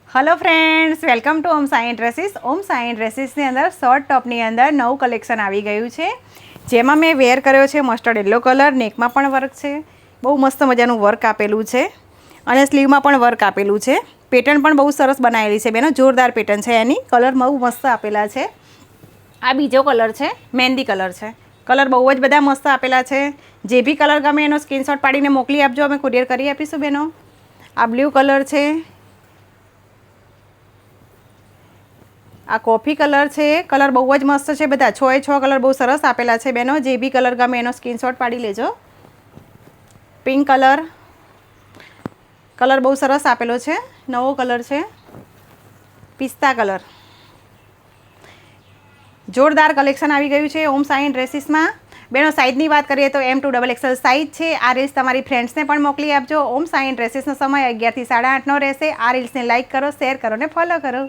Hello friends, welcome two ohm Sai ड्रेસીસ। ઓમ સાઈ ડ્રેસીસની અંદર short ટોપની અંદર નવું કલેક્શન આવી ગયું છે, જેમાં મેં વેર કર્યો છે મસ્ટર્ડ યલો કલર। નેકમાં પણ વર્ક છે, બહુ મસ્ત મજાનું વર્ક આપેલું છે અને સ્લીવમાં પણ વર્ક આપેલું છે। પેટર્ન પણ બહુ સરસ બનાવેલી છે બેનો, જોરદાર પેટર્ન છે એની। કલર બહુ મસ્ત આપેલા છે। આ બીજો કલર છે, મહેંદી કલર છે। કલર બહુ જ બધા મસ્ત આપેલા છે। જે બી કલર ગમે એનો સ્ક્રીનશોટ પાડીને મોકલી આપજો, અમે કુરિયર કરી આપીશું બેનો। આ બ્લુ કલર છે, આ કોફી કલર છે। કલર બહુ જ મસ્ત છે બધા, 6 કલર બહુ સરસ આપેલા છે બેનો। જે બી કલર ગમે એનો સ્ક્રીનશોટ પાડી લેજો। પિંક કલર, કલર બહુ સરસ આપેલો છે, નવો કલર છે। પિસ્તા કલર, જોરદાર કલેક્શન આવી ગયું છે ઓમ સાઈ ડ્રેસીસમાં બેનો। સાઇઝની વાત કરીએ તો M2XXL સાઇઝ છે। આ રીલ્સ તમારી ફ્રેન્ડ્સને પણ મોકલી આપજો। ઓમ સાઈ ડ્રેસીસનો સમય 11 થી 8:30નો રહેશે। આ રીલ્સને લાઇક કરો, શેર કરો ને ફોલો કરો।